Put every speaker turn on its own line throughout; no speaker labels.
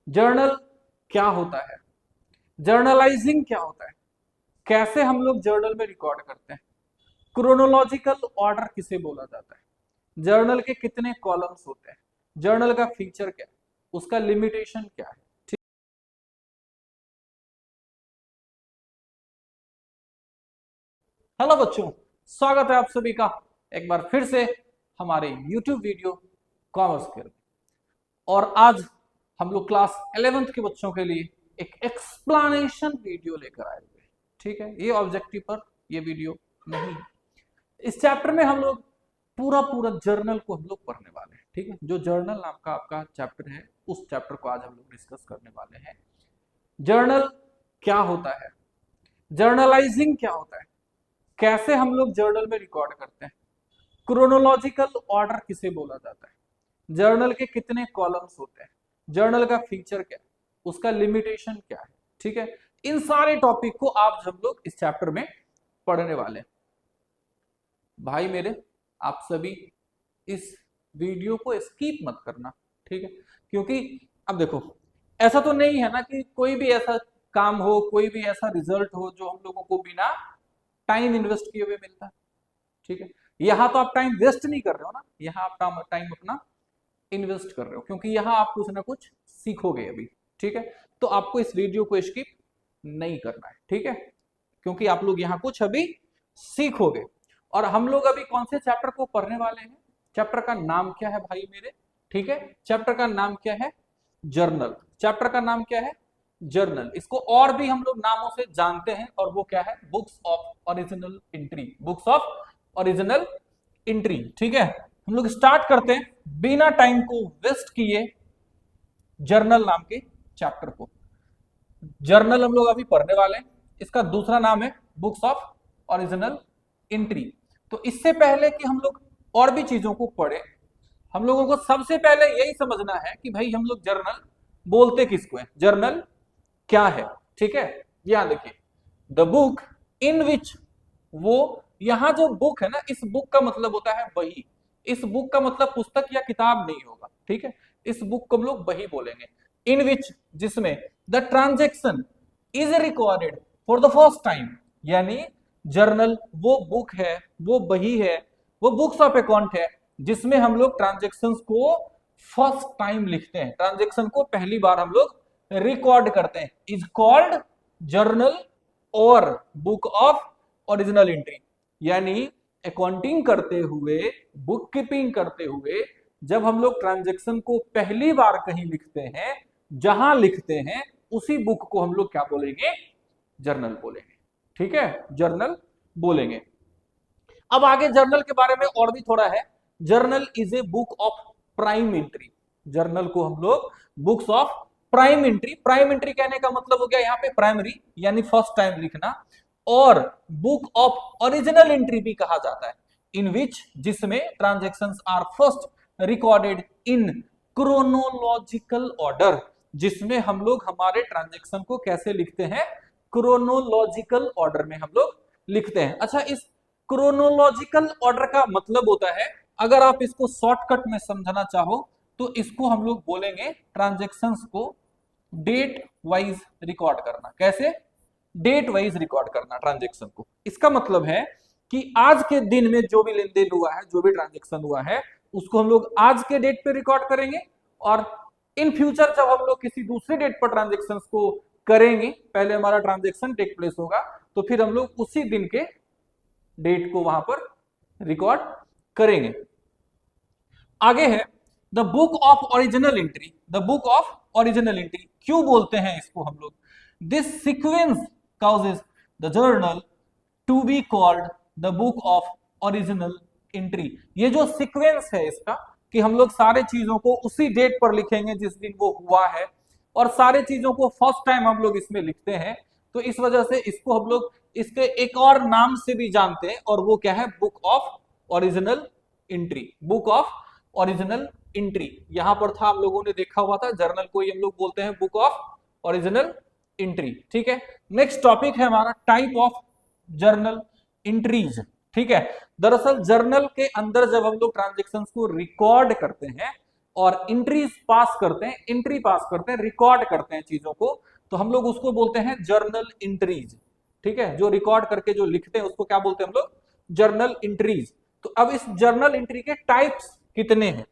Journal क्या होता है, जर्नलाइजिंग क्या होता है, कैसे हम लोग जर्नल में रिकॉर्ड करते हैं, क्रोनोलॉजिकल ऑर्डर किसे बोला जाता है, जर्नल के कितने कॉलम्स होते हैं, जर्नल का फीचर क्या है, उसका लिमिटेशन क्या है। ठीक। हेलो बच्चों, स्वागत है आप सभी का एक बार फिर से हमारे YouTube वीडियो कॉमर्स के। और आज हम लोग क्लास 11th के बच्चों के लिए एक एक्सप्लेनेशन वीडियो लेकर आए हुए हैं। ठीक है, ये ऑब्जेक्टिव पर ये वीडियो नहीं है। इस चैप्टर में हम लोग पूरा पूरा जर्नल को हम लोग पढ़ने वाले हैं। ठीक है, जो जर्नल नाम का आपका चैप्टर है उस चैप्टर को आज हम लोग डिस्कस करने वाले हैं। जर्नल क्या होता है, जर्नलाइजिंग क्या होता है, कैसे हम लोग जर्नल में रिकॉर्ड करते हैं, क्रोनोलॉजिकल ऑर्डर किसे बोला जाता है, जर्नल के कितने कॉलम्स होते हैं, जर्नल का फीचर क्या है, उसका लिमिटेशन क्या है। ठीक है, इन सारे टॉपिक को आज हम लोग इस चैप्टर में पढ़ने वाले हैं। भाई मेरे, आप सभी इस वीडियो को स्किप मत करना। ठीक है, क्योंकि अब देखो, ऐसा तो नहीं है ना कि कोई भी ऐसा काम हो, कोई भी ऐसा रिजल्ट हो जो हम लोगों को बिना टाइम इन्वेस्ट किए हुए मिलता है। ठीक है, यहाँ तो आप टाइम वेस्ट नहीं कर रहे हो ना, यहाँ आप टाइम अपना इन्वेस्ट कर रहे हो, क्योंकि यहाँ आप कुछ ना कुछ सीखोगे अभी। ठीक है, तो आपको इस वीडियो को स्किप नहीं करना है। ठीक है, क्योंकि आप लोग यहाँ कुछ अभी सीखोगे। और हम लोग अभी कौन से चैप्टर को पढ़ने वाले हैं, चैप्टर का नाम क्या है भाई मेरे। ठीक है, चैप्टर का नाम क्या है, जर्नल। चैप्टर का नाम क्या है, जर्नल। इसको और भी हम लोग नामों से जानते हैं, और वो क्या है, books of original entry, books of original entry. ठीक है, हम लोग स्टार्ट करते हैं बिना टाइम को वेस्ट किए जर्नल नाम के चैप्टर को। जर्नल हम लोग अभी पढ़ने वाले हैं, इसका दूसरा नाम है बुक्स ऑफ ओरिजिनल एंट्री। तो इससे पहले कि हम लोग और भी चीजों को पढ़े, हम लोगों को सबसे पहले यही समझना है कि भाई हम लोग जर्नल बोलते किसको है, जर्नल क्या है। ठीक है, यहां देखिए, द बुक इन विच, वो यहां जो बुक है ना, इस बुक का मतलब होता है बही। इस बुक का मतलब पुस्तक या किताब नहीं होगा। ठीक है, इस बुक को हम लोग बही बोलेंगे। इन विच, जिसमें the transaction is recorded for the first time, यानी जर्नल वो बुक है, वो बही है, वो बुक्स ऑफ अकाउंट है जिसमें हम लोग ट्रांजेक्शंस को फर्स्ट टाइम लिखते हैं, ट्रांजेक्शन को पहली बार हम लोग रिकॉर्ड करते हैं, इज कॉल्ड जर्नल और बुक ऑफ ओरिजिनल एंट्री। यानी अकाउंटिंग करते हुए, बुक कीपिंग करते हुए, जब हम लोग ट्रांजेक्शन को पहली बार कहीं लिखते हैं, जहां लिखते हैं उसी बुक को हम लोग क्या बोलेंगे, जर्नल बोलेंगे। ठीक है, जर्नल बोलेंगे। अब आगे जर्नल के बारे में और भी थोड़ा है। Journal is a book of prime entry. Journal को हम लोग books of prime entry, prime entry कहने का मतलब हो गया यहाँ पे प्राइमरी, यानी फर्स्ट टाइम लिखना, और बुक ऑफ ओरिजिनल एंट्री भी कहा जाता है, इन विच, जिसमें transactions are first recorded in chronological order, जिसमें हम लोग हमारे ट्रांजेक्शन को कैसे लिखते हैं, क्रोनोलॉजिकल ऑर्डर में हम लोग लिखते हैं। अच्छा, इस क्रोनोलॉजिकल ऑर्डर का मतलब होता है, अगर आप इसको शॉर्टकट में समझना चाहो तो इसको हम लोग बोलेंगे ट्रांजेक्शंस को डेट वाइज रिकॉर्ड करना। कैसे, डेट वाइज रिकॉर्ड करना ट्रांजेक्शन को। इसका मतलब है कि आज के दिन में जो भी लेन देन हुआ है, जो भी ट्रांजेक्शन हुआ है, उसको हम लोग आज के डेट पे रिकॉर्ड करेंगे, और इन फ्यूचर जब हम लोग किसी दूसरे डेट पर ट्रांजेक्शन को करेंगे, पहले हमारा ट्रांजेक्शन टेक प्लेस होगा, तो फिर हम लोग उसी दिन के डेट को वहां पर रिकॉर्ड करेंगे। आगे है the book of original entry. The book of original entry क्यों बोलते हैं इसको हम लोग, this sequence causes the journal to be called the book of original entry. ये जो सीक्वेंस है इसका, कि हम लोग सारे चीजों को उसी डेट पर लिखेंगे जिस दिन वो हुआ है, और सारे चीजों को फर्स्ट टाइम हम लोग इसमें लिखते हैं, तो इस वजह से इसको हम लोग इसके एक और नाम से भी जानते हैं, और वो क्या है, book of original entry. Book of original entry यहां पर था, हम लोगों ने देखा हुआ था, जर्नल को ही हम लोग बोलते हैं बुक ऑफ ओरिजिनल एंट्री। ठीक है, नेक्स्ट टॉपिक है हमारा टाइप ऑफ जर्नल एंट्रीज। ठीक है, दरअसल जर्नल के अंदर जब हम लोग ट्रांजेक्शंस को रिकॉर्ड करते हैं, और एंट्रीज पास करते हैं, एंट्री पास करते हैं, रिकॉर्ड करते हैं चीजों को, तो हम लोग उसको बोलते हैं जर्नल एंट्रीज। ठीक है, जो रिकॉर्ड करके जो लिखते हैं उसको क्या बोलते हैं हम लोग, जर्नल एंट्रीज। तो अब इस जर्नल एंट्री के टाइप्स कितने हैं?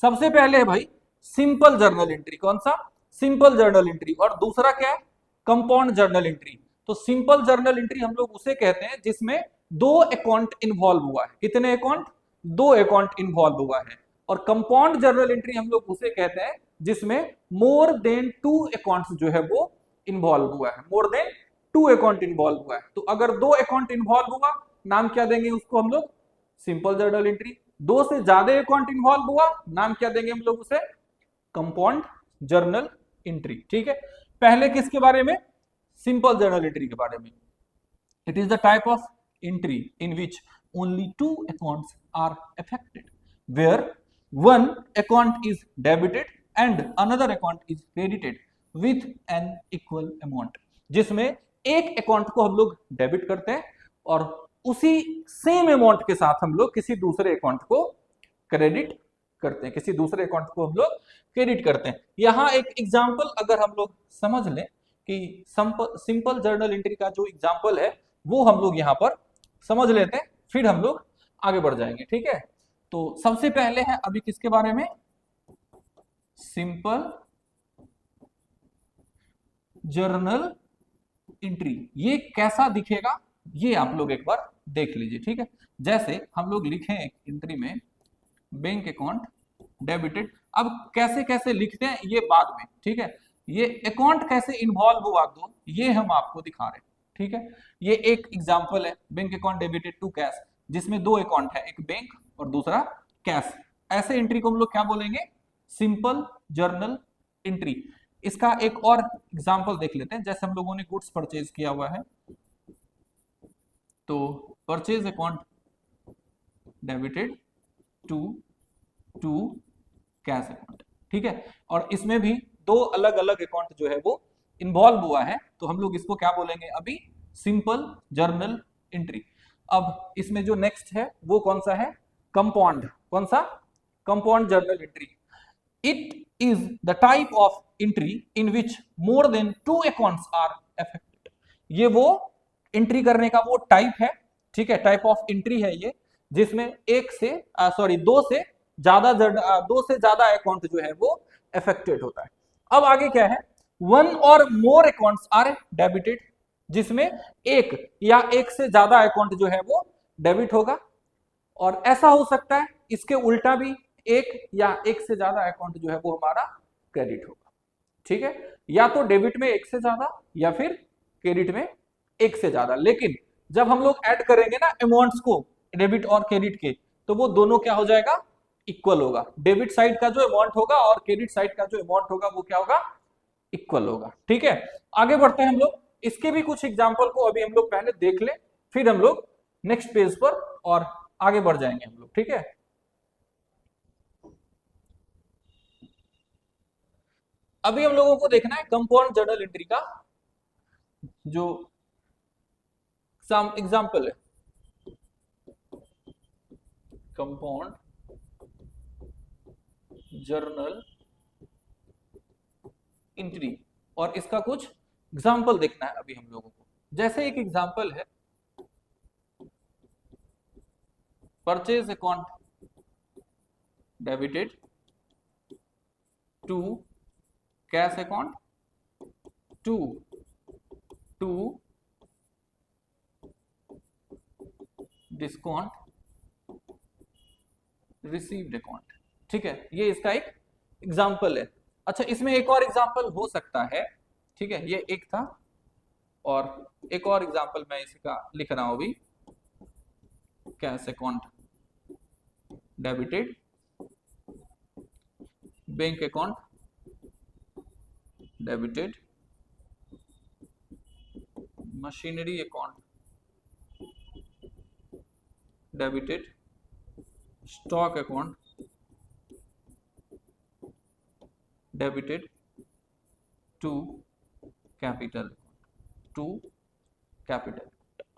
सबसे पहले है भाई सिंपल जर्नल एंट्री। कौन सा? Simple journal entry. और दूसरा क्या है? Compound journal entry. तो सिंपल जर्नल एंट्री हम लोग उसे कहते हैं जिसमें दो अकाउंट इन्वॉल्व हुआ है। कितने अकाउंट? दो अकाउंट इन्वॉल्व हुआ है। और कंपाउंड जर्नल एंट्री हम लोग उसे कहते हैं जिसमें मोर देन 2 अकाउंट्स जो है वो इन्वॉल्व हुआ है, मोर देन 2 अकाउंट इन्वॉल्व हुआ है। तो अगर 2 अकाउंट इन्वॉल्व हुआ, नाम क्या देंगे उसको हम लोग? Simple journal entry. 2 से ज्यादा अकाउंट इन्वॉल्व हुआ, नाम क्या देंगे हम लोग उसे? Compound journal entry. ठीक है, पहले किसके बारे में? सिंपल जर्नल एंट्री के बारे में। It is the type of entry in which only 2 accounts are affected, where one account is debited and another account is credited with an equal amount। जिसमें एक अकाउंट को हम लोग डेबिट करते हैं और उसी सेम अमाउंट के साथ हम लोग किसी दूसरे अकाउंट को क्रेडिट करते हैं, किसी दूसरे अकाउंट को हम लोग क्रेडिट करते हैं। यहां एक एग्जांपल अगर हम लोग समझ लें कि सिंपल जर्नल एंट्री का जो एग्जांपल है वो हम लोग यहां पर समझ लेते हैं, फिर हम लोग आगे बढ़ जाएंगे। ठीक है, तो सबसे पहले है अभी किसके बारे में? Simple journal entry. ये कैसा दिखेगा ये आप लोग एक बार देख लीजिए। ठीक है, जैसे हम लोग लिखे एक एंट्री में बैंक अकाउंट डेबिटेड। अब कैसे कैसे लिखते हैं ये बाद में। ठीक है, ये अकाउंट कैसे इन्वॉल्व हुआ दो ये हम आपको दिखा रहे हैं। ठीक है, ये एक एग्जांपल है bank account debited to cash, जिसमें 2 अकाउंट है, एक बैंक और दूसरा कैश। ऐसे एंट्री को हम लोग क्या बोलेंगे? Simple journal entry. इसका एक और एग्जांपल देख लेते हैं। जैसे हम लोगों ने गुड्स परचेज किया हुआ है, तो purchase account debited to cash account. ठीक है, और इसमें भी 2 अलग अलग अकाउंट जो है वो इन्वॉल्व हुआ है, तो हम लोग इसको क्या बोलेंगे अभी? Simple journal entry. अब इसमें जो नेक्स्ट है वो कौन सा है? कंपाउंड। कौन सा? Compound journal entry. It is the type of entry in which more than 2 accounts are affected. ये वो एंट्री करने का वो टाइप है। ठीक है, टाइप ऑफ एंट्री है ये, जिसमें दो से ज्यादा अकाउंट जो है वो अफेक्टेड होता है। अब आगे क्या है? 1 और मोर अकाउंट्स आर डेबिटेड, जिसमें एक या एक से ज्यादा अकाउंट जो है वो डेबिट होगा। और ऐसा हो सकता है इसके उल्टा भी, एक या एक से ज्यादा अकाउंट जो है वो हमारा क्रेडिट होगा। ठीक है, या तो डेबिट में एक से ज्यादा या फिर क्रेडिट में एक से ज्यादा। लेकिन जब हम लोग ऐड करेंगे ना अमाउंट्स को, डेबिट और क्रेडिट के, तो वो दोनों क्या हो जाएगा? इक्वल होगा। डेबिट साइड का जो अमाउंट होगा और क्रेडिट साइड का जो अमाउंट होगा वो क्या होगा? इक्वल होगा। ठीक है, आगे बढ़ते हैं हम लोग। इसके भी कुछ एग्जांपल को अभी हम लोग पहले देख ले, फिर हम लोग नेक्स्ट पेज पर और आगे बढ़ जाएंगे हम लोग। ठीक है, अभी हम लोगों को देखना है कंपाउंड जर्नल एंट्री का जो एग्जांपल है। कंपाउंड जर्नल एंट्री, और इसका कुछ एग्जाम्पल देखना है अभी हम लोगों को। जैसे एक एग्जाम्पल है purchase account debited to cash account to discount received account. ठीक है, ये इसका एक एग्जाम्पल है। अच्छा, इसमें एक और एग्जाम्पल हो सकता है। ठीक है, ये एक था और एक और एग्जाम्पल मैं इसका लिख रहा हूं अभी। Cash account debited bank account debited machinery account debited stock account debited to capital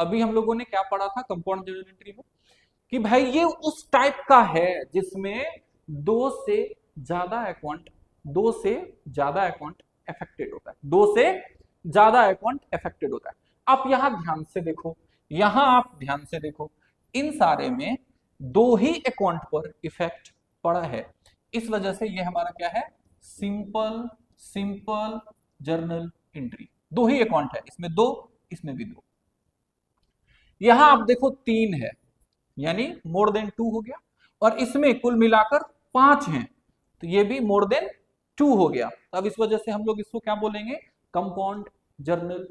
अभी हम लोगों ने क्या पढ़ा था कंपाउंड जर्नल एंट्री में कि भाई ये उस टाइप का है जिसमें 2 से ज्यादा अकाउंट, दो से ज्यादा अकाउंट अफेक्टेड होता है, दो से ज्यादा अकाउंट अफेक्टेड होता है। आप यहां ध्यान से देखो, यहां आप ध्यान से देखो, इन सारे में दो ही अकाउंट पर इफेक्ट पड़ा है, इस वजह से ये हमारा क्या है, सिंपल जर्नल एंट्री। दो ही अकाउंट है, इसमें दो, इसमें भी दो। यहां आप देखो 3 है, यानी मोर देन 2 हो गया, और इसमें कुल मिलाकर 5 हैं, तो ये भी मोर देन 2 हो गया। अब इस वजह से हम लोग इसको क्या बोलेंगे, compound journal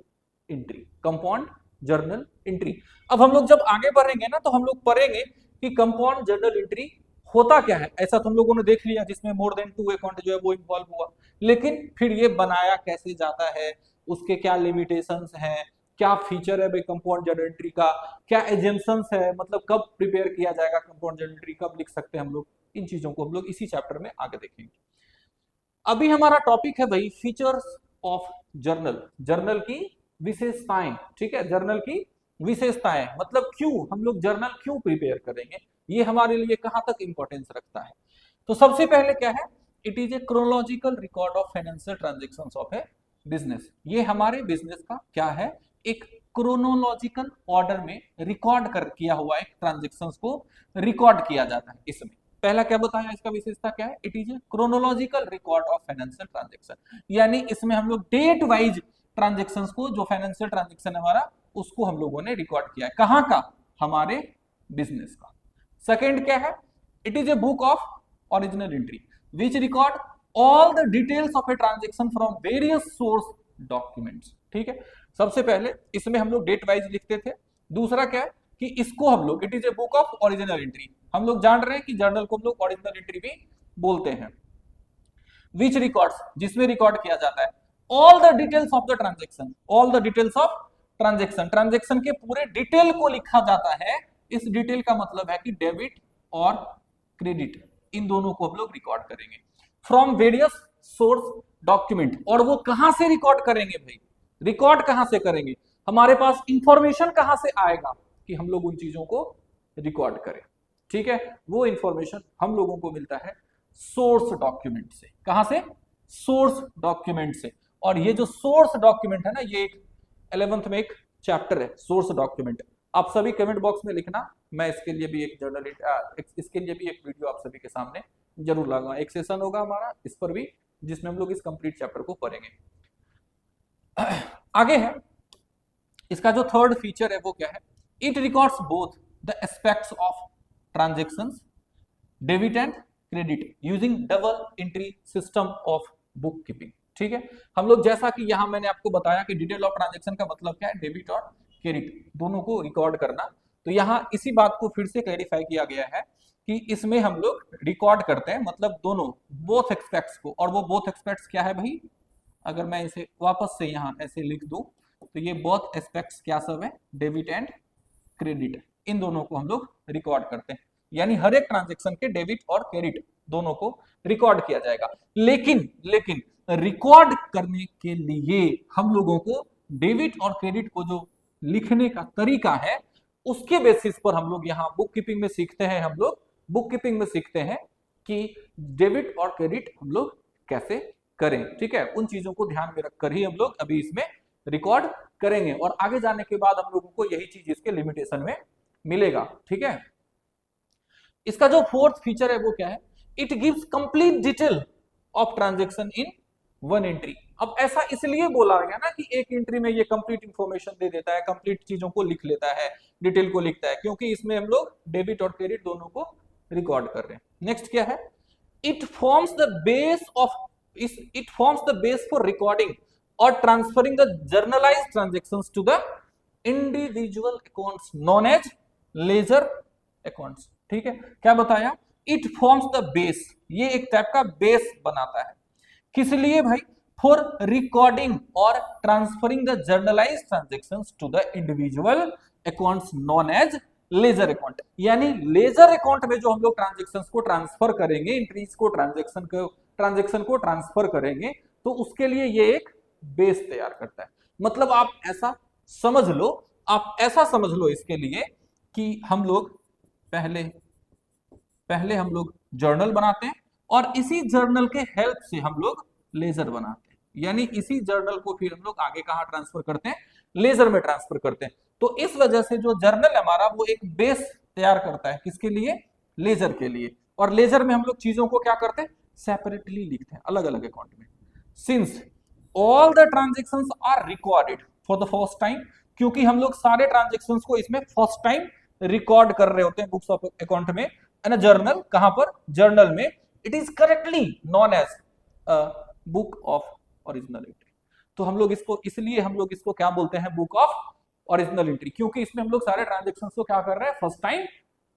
entry, compound journal entry. अब हम लोग जब आगे बढ़ेंगे ना, तो हम लोग पढ़ेंगे कि कंपाउंड जर्नल एंट्री होता क्या है। ऐसा तो हम लोगों ने देख लिया जिसमें मोर देन 2 अकाउंट जो है वो इन्वॉल्व हुआ, लेकिन फिर ये बनाया कैसे जाता है, उसके क्या लिमिटेशंस हैं, क्या फीचर है भाई कंपाउंड जर्नल एंट्री का, क्या एजम्पशंस है, मतलब कब प्रिपेयर किया जाएगा कंपाउंड जर्नल एंट्री, कब लिख सकते हैं हम लोग, इन चीजों को हम लोग इसी चैप्टर में आगे देखेंगे। अभी हमारा टॉपिक है भाई फीचर्स ऑफ जर्नल, जर्नल की विशेषताएं, ठीक है, जर्नल की विशेषताएं, मतलब क्यों हम लोग जर्नल क्यों प्रिपेयर करेंगे, ये हमारे लिए कहां तक इंपॉर्टेंस रखता है। तो सबसे पहले क्या है, it is a chronological record of financial transactions of A business. ये हमारे बिजनेस का क्या है, एक क्रोनोलॉजिकल ऑर्डर में रिकॉर्ड कर किया हुआ एक ट्रांजैक्शंस को रिकॉर्ड किया जाता है। इसमें पहला क्या बताया, इसका विशेषता क्या है, it is a chronological record of financial transaction, यानी इसमें हम लोग डेट वाइज ट्रांजैक्शंस को, जो फाइनेंशियल ट्रांजैक्शन है हमारा, उसको हम लोगों ने रिकॉर्ड किया है, कहां का, हमारे बिजनेस का। सेकंड क्या है, it is a book of original entry which record all the details of a transaction from various source documents. ठीक है, सबसे पहले इसमें हम लोग डेट वाइज लिखते थे। दूसरा क्या है कि इसको हम लोग, it is a book of original entry, हम लोग जान रहे हैं कि जर्नल को हम लोग ओरिजिनल एंट्री भी बोलते हैं। विच रिकॉर्ड्स, जिसमें रिकॉर्ड किया जाता है all the details of the transaction, all the details of transaction, transaction के पूरे डिटेल को लिखा जाता है। इस डिटेल का मतलब है कि डेबिट और क्रेडिट, इन दोनों को हम लोग रिकॉर्ड करेंगे फ्रॉम वेरियस सोर्स डॉक्यूमेंट। और वो कहां से रिकॉर्ड करेंगे भाई, रिकॉर्ड कहां से करेंगे, हमारे पास इंफॉर्मेशन कहां से आएगा कि हम लोग उन चीजों को रिकॉर्ड करें। ठीक है, वो इंफॉर्मेशन हम लोगों को मिलता है सोर्स डॉक्यूमेंट से। कहां से, सोर्स डॉक्यूमेंट से। और ये जो सोर्स डॉक्यूमेंट है ना, ये एक 11th में एक चैप्टर है सोर्स डॉक्यूमेंट। आप सभी कमेंट बॉक्स में लिखना, मैं इसके लिए भी एक जर्नल, इसके लिए भी एक वीडियो आप सभी के सामने जरूर लाऊंगा। एक सेशन होगा हमारा इस पर भी, जिसमें हम लोग इस कंप्लीट चैप्टर को पढ़ेंगे। आगे है, इसका जो थर्ड फीचर है वो क्या है, it records both the aspects of transactions debit and credit using double entry system of book keeping. ठीक है, हम लोग जैसा कि यहां मैंने आपको बताया कि डिटेल ऑफ ट्रांजैक्शन का मतलब क्या है, डेबिट और क्रेडिट दोनों को रिकॉर्ड करना। तो यहां इसी बात को फिर से क्लैरिफाई किया गया है कि इसमें हम लोग रिकॉर्ड करते हैं, मतलब दोनों, बोथ एस्पेक्ट्स को। और वो बोथ एस्पेक्ट्स क्या है भाई, अगर मैं इसे वापस से यहां ऐसे लिख दूं, तो ये बोथ एस्पेक्ट्स क्या सब है, डेबिट एंड क्रेडिट, इन दोनों को हम लोग रिकॉर्ड करते हैं। यानी हर एक ट्रांजैक्शन के डेबिट और क्रेडिट दोनों को रिकॉर्ड किया जाएगा। लेकिन रिकॉर्ड करने के लिए हम लोगों को डेबिट और क्रेडिट को जो लिखने का तरीका है, उसके बेसिस पर हम लोग यहाँ बुक कीपिंग में सीखते हैं, हम लोग बुक कीपिंग में सीखते हैं कि डेबिट और क्रेडिट हम लोग कैसे करें। ठीक है, उन चीजों को ध्यान में रखकर ही हम लोग अभी इसमें रिकॉर्ड करेंगे, और आगे जाने के बाद हम लोगों को यही चीज इसके लिमिटेशन में मिलेगा। ठीक है, इसका जो फोर्थ फीचर है वो क्या है, it gives complete detail of transaction in one entry. अब ऐसा इसलिए बोला गया ना कि एक एंट्री में ये कंप्लीट इंफॉर्मेशन दे देता है, कंप्लीट चीजों को लिख लेता है, डिटेल को लिखता है, क्योंकि इसमें हम लोग डेबिट और क्रेडिट दोनों को रिकॉर्ड कर रहे हैं। नेक्स्ट क्या है, it forms the base of, it forms the base for recording और transferring the journalized transactions to the individual accounts known as ledger accounts. ठीक है, क्या बताया, इट फॉर्म्स द बेस, ये एक टाइप का बेस बनाता है, किस लिए भाई, फॉर रिकॉर्डिंग और transferring the journalized transactions to the individual accounts known as ledger account. यानी लेजर अकाउंट में जो हम लोग ट्रांजैक्शंस को ट्रांसफर करेंगे, एंट्रीज को, ट्रांजैक्शन को ट्रांसफर करेंगे, तो उसके लिए ये एक बेस तैयार करता है। मतलब आप ऐसा समझ लो, आप ऐसा समझ लो इसके लिए कि हम लोग पहले हम लोग जर्नल बनाते हैं, और इसी जर्नल के हेल्प से हम लोग लेजर बनाते हैं, यानी इसी जर्नल को फिर हम लोग आगे कहाँ ट्रांसफर करते हैं, लेजर में ट्रांसफर करते हैं। तो इस वजह से जो जर्नल हमारा वो एक बेस तैयार करता है, किसके लिए, लेजर के लिए। और लेजर में हम लोग चीजों को क्या करते हैं, सेपरेटली लिखते हैं अलग अलग अकाउंट में। Since all the transactions are recorded for the first time, क्योंकि हम लोग सारे ट्रांजेक्शंस को इसमें फर्स्ट टाइम रिकॉर्ड कर रहे होते हैं बुक्स ऑफ अकाउंट में, एंड जर्नल कहां पर, जर्नल में, it is correctly known as book of original entry. तो हम लोग इसको, इसलिए हम लोग इसको क्या बोलते हैं, बुक ऑफ ओरिजिनल एंट्री, क्योंकि इसमें हम लोग सारे ट्रांजेक्शंस को क्या कर रहे हैं, फर्स्ट टाइम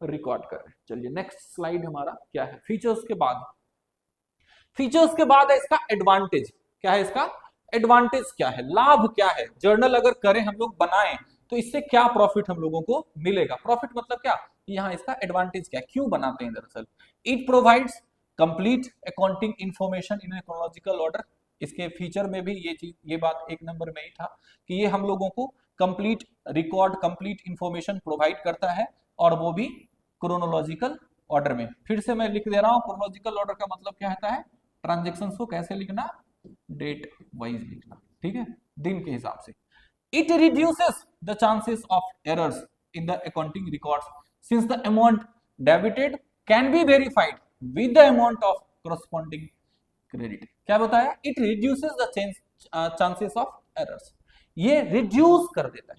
रिकॉर्ड कर रहे हैं। चलिए नेक्स्ट स्लाइड हमारा क्या है, फीचर्स के बाद, फीचर्स के बाद है इसका एडवांटेज। क्या है इसका एडवांटेज, क्या है, लाभ क्या है, जर्नल अगर करें हम लोग बनाएं तो इससे क्या प्रॉफिट हम लोगों को मिलेगा। प्रॉफिट मतलब क्या, यहाँ इसका एडवांटेज क्या है, क्यों बनाते हैं दरअसल। It provides complete accounting information in chronological order. इसके फीचर में भी ये चीज, ये बात एक नंबर में ही था कि ये हम लोगों को complete record, complete information provide करता है, और वो भी क्रोनोलॉजिकल ऑर्डर में। फिर से मैं लिख दे रहा हूं, क्रोनोलॉजिकल ऑर्डर का मतलब क्या होता है, ट्रांजेक्शंस को कैसे लिखना, डेट वाइज लिखना, ठीक है, दिन के हिसाब से। It reduces the chances of errors in the accounting records since the amount debited can be verified with the amount of corresponding credit. क्या बताया, it reduces the chances of errors, ये रिड्यूस कर देता है,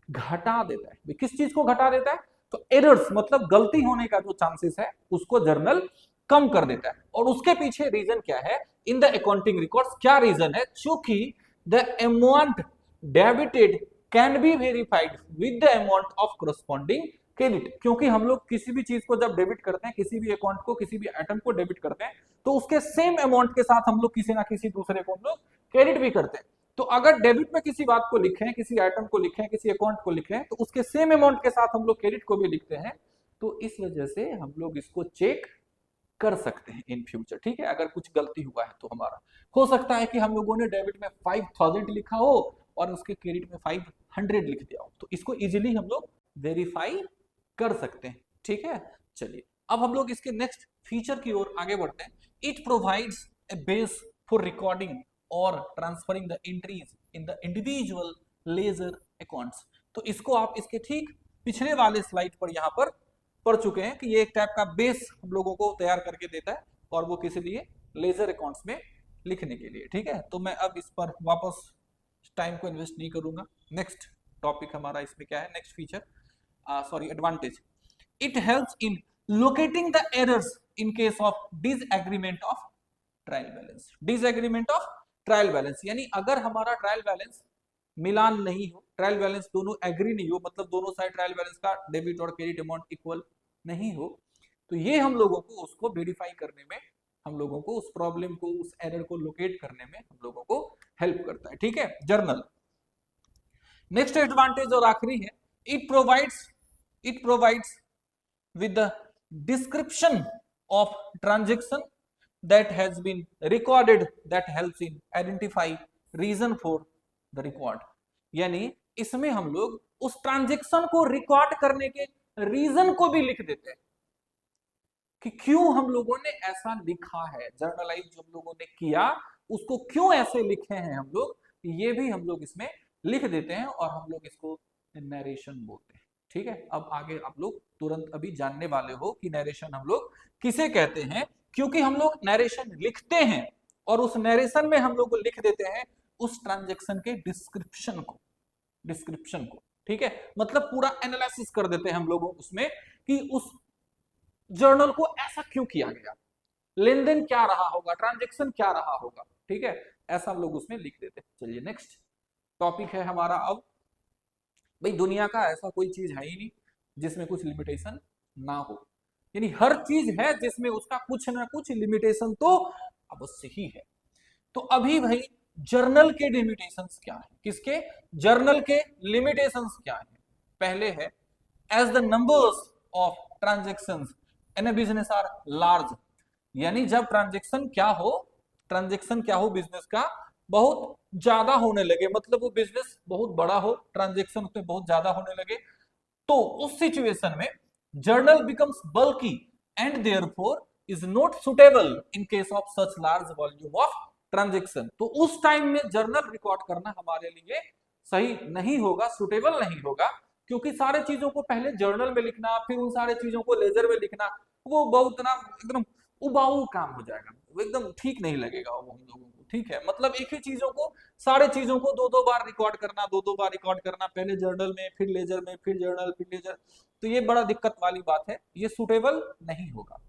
घटा देता है। किस चीज को घटा देता है, तो एरर्स मतलब गलती होने का जो चांसेस है उसको जर्नल कम कर देता है। और उसके पीछे रीजन क्या है, इन द अकाउंटिंग रिकॉर्ड्स क्या रीजन है, चूंकि the amount debited can be verified with the amount of corresponding credit. क्योंकि हम लोग किसी भी चीज को जब डेबिट करते हैं, किसी भी अकाउंट को, किसी भी आइटम को डेबिट करते हैं, तो उसके सेम अमाउंट के साथ हम लोग किसी ना किसी दूसरे को हम लोग क्रेडिट भी करते हैं। तो अगर डेबिट में किसी बात को लिखे हैं, किसी आइटम को लिखे हैं, किसी अकाउंट को लिखे हैं, तो उसके सेम अमाउंट के साथ हम लोग क्रेडिट को भी लिखते हैं। तो इस वजह से हम लोग इसको चेक कर सकते हैं इन फ्यूचर, ठीक है। अगर कुछ गलती हुआ है तो हमारा हो सकता है कि हम लोगों ने डेबिट में 5000 लिखा हो और उसके क्रेडिट में 500 लिख दिया हो, तो इसको इजीली हम लोग वेरीफाई कर सकते हैं, ठीक है। चलिए अब हम लोग इसके नेक्स्ट फीचर की ओर आगे बढ़ते हैं। It provides a base for recording और transferring the entries in the individual ledger accounts. तो इसको आप इसके ठीक पिछले वाले स्लाइड पर यहाँ पर पढ़ चुके हैं कि ये एक टाइप का बेस हम लोगों को तैयार करके देता है, और वो किस लिए, लेजर अकाउंट्स में लिखने के लिए, ठीक है। तो मैं अब इस पर वापस टाइम को इन्वेस्ट नहीं करूंगा। नेक्स्ट टॉपिक हमारा इसमें क्या है, next feature, sorry advantage. It helps in locating the errors in case of disagreement of trial balance. Disagreement of trial balance यानी अगर हमारा ट्रायल बैलेंस मिलान नहीं हो, ट्रायल बैलेंस दोनों एग्री नहीं हो, मतलब दोनों साइड ट्रायल बैलेंस का डेबिट और क्रेडिट अमाउंट इक्वल नहीं हो, तो ये हम लोगों को उसको वेरीफाई करने में, हम लोगों को उस प्रॉब्लम को, उस एरर को लोकेट करने में हम लोगों को हेल्प करता है, ठीक है, जर्नल। नेक्स्ट एडवांटेज और आखिरी है, it provides with the description of transaction that has been recorded that helps in identify reason for the record। यानी इसमें हम लोग उस ट्रांजेक्शन को रिकॉर्ड करने के रीजन को भी लिख देते हैं कि क्यों हम लोगों ने ऐसा लिखा है, जर्नलाइज जो हम लोगों ने किया उसको क्यों ऐसे लिखे हैं हम लोग, ये भी हम लोग इसमें लिख देते हैं, और हम लोग इसको नरेशन बोलते हैं, ठीक है। अब आगे आप लोग तुरंत अभी जानने वाले हो कि नरेशन हम लोग किसे कहते हैं, क्योंकि हम लोग नरेशन लिखते हैं और उस नरेशन में हम लोग लिख देते हैं उस ट्रांजैक्शन के डिस्क्रिप्शन को, ठीक है। मतलब पूरा एनालिसिस कर देते हैं हम लोग उसमें कि उस जर्नल को ऐसा क्यों किया गया, लेन देन क्या रहा होगा, ट्रांजैक्शन क्या रहा होगा, ठीक है, ऐसा हम लोग उसमें लिख देते हैं। चलिए नेक्स्ट टॉपिक है हमारा, अब भाई दुनिया का ऐसा कोई चीज है ही नहीं जिसमें कुछ लिमिटेशन ना हो, यानी हर चीज है जिसमें उसका कुछ ना कुछ लिमिटेशन तो अवश्य ही है। तो अभी भाई जर्नल के लिमिटेशंस क्या है, किसके, जर्नल के लिमिटेशंस क्या है। पहले है as the numbers of transactions in a business are large, यानी जब ट्रांजैक्शन क्या हो बिजनेस का बहुत ज्यादा होने लगे, मतलब वो बिजनेस बहुत बड़ा हो, ट्रांजैक्शन उसमें बहुत ज्यादा होने लगे, तो उस सिचुएशन में journal becomes bulky and therefore is not suitable in case of such large volume of transaction. तो उस टाइम में जर्नल रिकॉर्ड करना हमारे लिए सही नहीं होगा, सुटेबल नहीं होगा, क्योंकि सारे चीजों को पहले जर्नल में लिखना, फिर उन सारे चीजों को लेजर में लिखना, वो बहुत ना एकदम उबाऊ काम हो जाएगा, वो एकदम ठीक नहीं लगेगा वो हम लोगों को। ठीक है, मतलब एक ही चीजों को, सारे चीजों को दो दो बार रिकॉर्ड करना, दो दो बार रिकॉर्ड करना, पहले जर्नल में, फिर लेजर में, फिर जर्नल, फिर लेजर, तो ये बड़ा दिक्कत वाली बात है, ये सुटेबल नहीं होगा।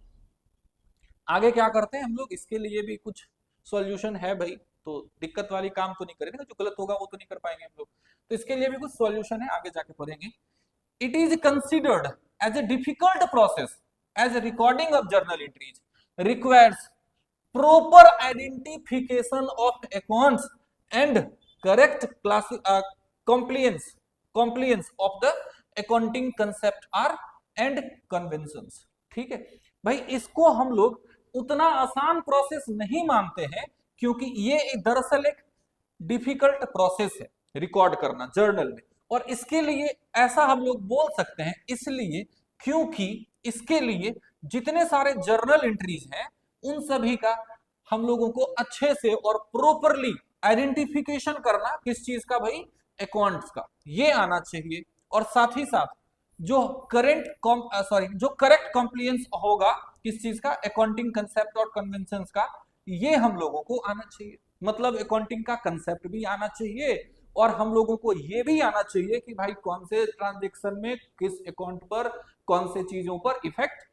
आगे क्या करते हैं हम लोग, इसके लिए भी कुछ सॉल्यूशन है भाई, तो दिक्कत वाली काम तो नहीं करेंगे, जो गलत होगा वो तो नहीं कर पाएंगे हम लोग, तो इसके लिए भी कुछ सॉल्यूशन है, आगे जाके पढ़ेंगे। It is considered as a difficult process as a recording of journal entries requires proper identification of accounts and correct compliance of the accounting concept are and conventions। ठीक है भाई, इसको हम लोग उतना आसान प्रोसेस नहीं मानते हैं, क्योंकि ये दरअसल एक डिफिकल्ट प्रोसेस है रिकॉर्ड करना जर्नल में, और इसके लिए ऐसा हम लोग बोल सकते हैं इसलिए क्योंकि इसके लिए जितने सारे जर्नल एंट्रीज हैं उन सभी का हम लोगों को अच्छे से और प्रॉपरली आइडेंटिफिकेशन करना, किस चीज का भाई, अकाउंट्स का, ये आना चाहिए। और साथ ही साथ जो करेक्ट कॉम्प्लियंस होगा किस चीज का, अकाउंटिंग कंसेप्ट और कन्वेंशंस का, ये हम लोगों को आना चाहिए। मतलब अकाउंटिंग का कंसेप्ट भी आना चाहिए, और हम लोगों को ये भी आना चाहिए कि भाई कौन से ट्रांजेक्शन में किस अकाउंट पर कौन से चीजों पर इफेक्ट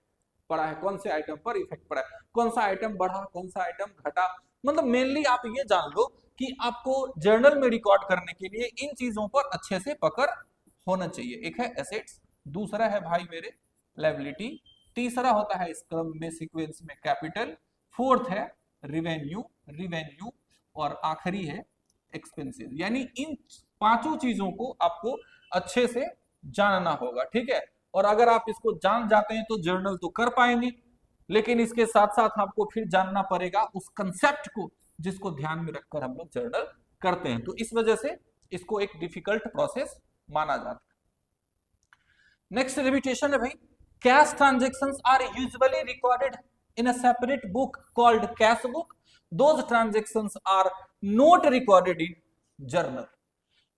पड़ा है, कौन से आइटम पर इफेक्ट पड़ा है, कौन सा आइटम बढ़ा, कौन सा आइटम घटा। मतलब मेनली आप ये जान लो कि आपको जर्नल में रिकॉर्ड करने के लिए इन चीजों पर अच्छे से पकड़ होना चाहिए। एक है एसेट्स, दूसरा है भाई मेरे लायबिलिटी, तीसरा होता है इस क्रम में सीक्वेंस में कैपिटल, फोर्थ है रिवेन्यू और आखिरी है एक्सपेंसेस। यानी इन पांचों चीजों को आपको अच्छे से जानना होगा। ठीक है, और अगर आप इसको जान जाते हैं तो जर्नल तो कर पाएंगे, लेकिन इसके साथ साथ आपको फिर जानना पड़ेगा उस कंसेप्ट को जिसको ध्यान में रखकर हम लोग जर्नल करते हैं। तो इस वजह से इसको एक डिफिकल्ट प्रोसेस माना जाता है। नेक्स्ट लिमिटेशन है भाई, cash transactions are usually recorded in a separate book called cash book, those transactions are not recorded in journal.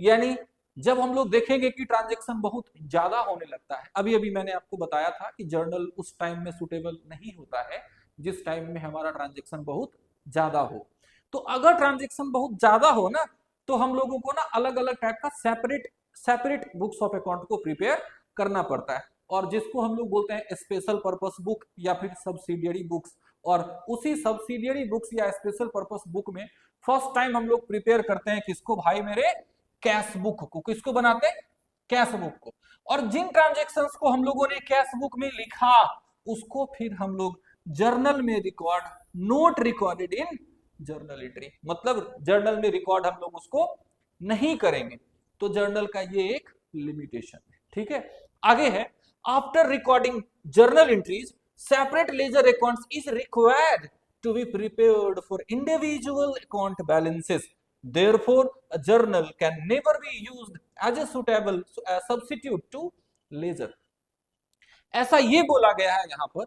यानी जब हम लोग देखेंगे कि ट्रांजैक्शन बहुत ज्यादा होने लगता है, अभी अभी मैंने आपको बताया था कि जर्नल उस टाइम में सुटेबल नहीं होता है जिस टाइम में हमारा ट्रांजैक्शन बहुत ज्यादा हो। तो अगर ट्रांजैक्शन बहुत ज्यादा हो ना, तो हम लोगों को ना अलग अलग टाइप का सेपरेट बुक्स ऑफ अकाउंट को प्रिपेयर करना पड़ता है, और जिसको हम लोग बोलते हैं स्पेशल पर्पस बुक या फिर सब्सिडियरी बुक्स। और उसी सब्सिडियरी बुक्स या स्पेशल पर्पस बुक में फर्स्ट टाइम हम लोग प्रिपेयर करते हैं किसको भाई मेरे, कैश बुक को। किसको बनाते हैं, कैश बुक को। और जिन ट्रांजैक्शंस को हम लोगों ने कैश बुक में लिखा उसको फिर हम लोग जर्नल में record, note recorded in journal entry, मतलब जर्नल में रिकॉर्ड हम लोग उसको नहीं करेंगे। तो जर्नल का ये एक लिमिटेशन है। ठीक है, आगे है, after recording journal entries separate ledger accounts is required to be prepared for individual account balances, therefore a journal can never be used as a suitable substitute to ledger। ऐसा ये बोला गया है यहाँ पर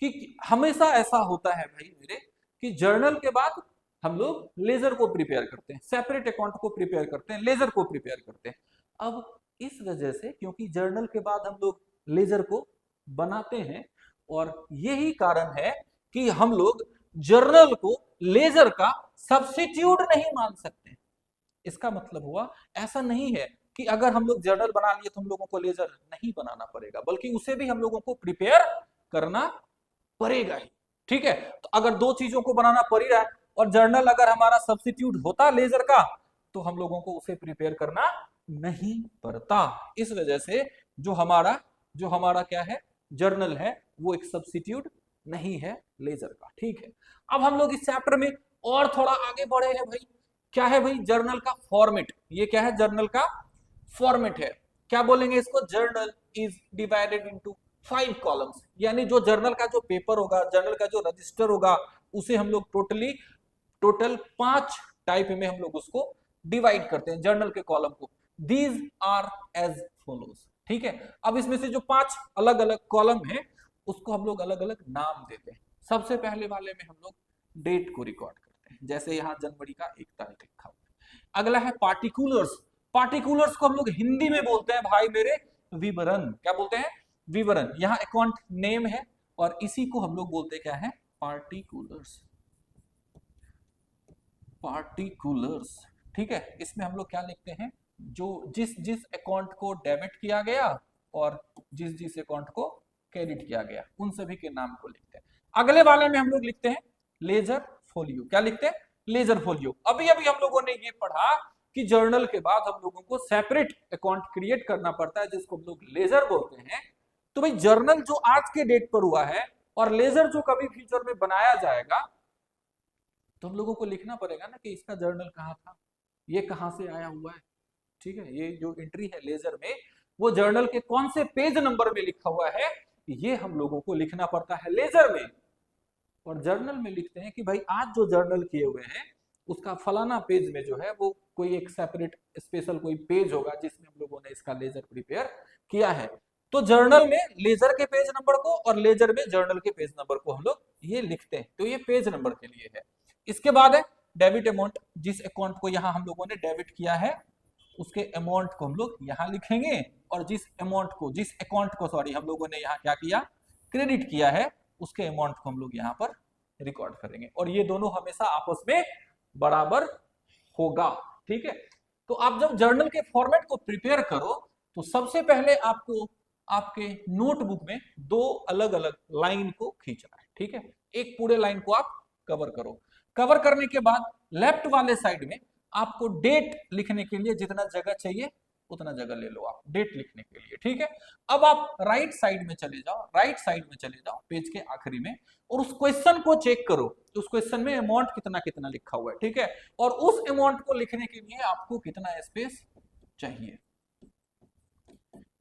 कि हमेशा ऐसा होता है भाई मेरे कि जर्नल के बाद हम लोग लेजर को प्रिपेयर करते हैं, सेपरेट अकाउंट को प्रिपेयर करते हैं, लेजर को प्रिपेयर करते हैं। अब इस वजह से क्योंकि जर्नल के बाद हम लोग लेजर को बनाते हैं, और यही कारण है कि हम लोग जर्नल को लेजर का सब्स्टिट्यूट नहीं मान सकते। इसका मतलब हुआ ऐसा नहीं है कि अगर हम लोग जर्नल बना लिए तो हम लोगों को लेजर नहीं बनाना पड़ेगा, बल्कि उसे भी हम लोगों को प्रिपेयर करना पड़ेगा ही। ठीक है, तो अगर दो चीजों को बनाना पड़ रहा है और जर्नल अगर हमारा सब्स्टिट्यूट होता लेजर का तो हम लोगों को उसे प्रिपेयर करना नहीं पड़ता। इस वजह से जो हमारा क्या है, जर्नल है, वो एक सब्स्टिट्यूट नहीं है लेजर का। ठीक है, अब हम लोग इस चैप्टर में और थोड़ा आगे बढ़े हैं भाई। क्या है भाई, जर्नल का फॉर्मेट। ये क्या है, जर्नल का फॉर्मेट है। क्या बोलेंगे इसको, journal is divided into 5 columns. यानी जो जर्नल का जो पेपर होगा, जर्नल का जो रजिस्टर होगा, उसे हम लोग टोटल 5 टाइप में हम लोग उसको डिवाइड करते हैं, जर्नल के कॉलम को। These are as follows. ठीक है, अब इसमें से जो 5 अलग अलग कॉलम है उसको हम लोग अलग अलग नाम देते हैं। सबसे पहले वाले में हम लोग डेट को रिकॉर्ड करते हैं, जैसे यहाँ जनवरी का 1 तारीख लिखा हुआ है। अगला है पार्टिकुलर्स। पार्टिकुलर्स को हम लोग हिंदी में बोलते हैं भाई मेरे विवरण। क्या बोलते हैं? विवरण। यहाँ अकाउंट नेम है और इसी को हम लोग बोलते क्या है? पार्टिकुलर्स। पार्टिकुलर्स, ठीक है। इसमें हम लोग क्या लिखते हैं? जो जिस जिस अकाउंट को डेबिट किया गया और जिस जिस अकाउंट को क्रेडिट किया गया, उन सभी के नाम को लिखते हैं। अगले वाले में हम लोग लिखते हैं लेजर फोलियो। क्या लिखते हैं? Ledger folio. अभी अभी हम लोगों ने ये पढ़ा कि जर्नल के बाद हम लोगों को सेपरेट अकाउंट क्रिएट करना पड़ता है, जिसको हम लोग लेजर बोलते हैं। तो भाई जर्नल जो आज के डेट पर हुआ है और लेजर जो कभी फ्यूचर में बनाया जाएगा, तो हम लोगों को लिखना पड़ेगा ना कि इसका जर्नल कहाँ था, ये कहाँ से आया हुआ है, ठीक है। ये जो एंट्री है लेजर में, वो जर्नल के कौन से पेज नंबर में लिखा हुआ है, ये हम लोगों को लिखना पड़ता है लेजर में। और जर्नल में लिखते हैं कि भाई आज जो जर्नल किए हुए हैं उसका फलाना पेज में जो है वो कोई एक सेपरेट स्पेशल कोई पेज होगा जिसमें हम लोगों ने इसका लेजर प्रिपेयर किया है। तो जर्नल में लेजर के पेज नंबर को और लेजर में जर्नल के पेज नंबर को हम लोग ये लिखते हैं। तो ये पेज नंबर के लिए है। इसके बाद है डेबिट अमाउंट। जिस अकाउंट को यहाँ हम लोगों ने डेबिट किया है उसके अमाउंट को हम लोग यहाँ लिखेंगे, और जिस अकाउंट को सॉरी हम लोगों ने यहाँ क्या किया? क्रेडिट किया है, उसके अमाउंट को हम लोग यहाँ पर रिकॉर्ड करेंगे। और ये दोनों हमेशा आपस में बराबर होगा, ठीक है। तो आप जब जर्नल के फॉर्मेट को प्रिपेयर करो तो सबसे पहले आपको आपके नोटबुक में 2 अलग अलग लाइन को खींचना है, ठीक है। एक पूरे लाइन को आप कवर करो। कवर करने के बाद लेफ्ट वाले साइड में आपको डेट लिखने के लिए जितना जगह चाहिए उतना जगह ले लो आप डेट लिखने के लिए, ठीक है। अब आप राइट साइड में चले जाओ पेज के आखिरी में, और उस क्वेश्चन को चेक करो। उस क्वेश्चन में अमाउंट कितना कितना लिखा हुआ है, ठीक है। और उस अमाउंट को लिखने के लिए आपको कितना स्पेस चाहिए,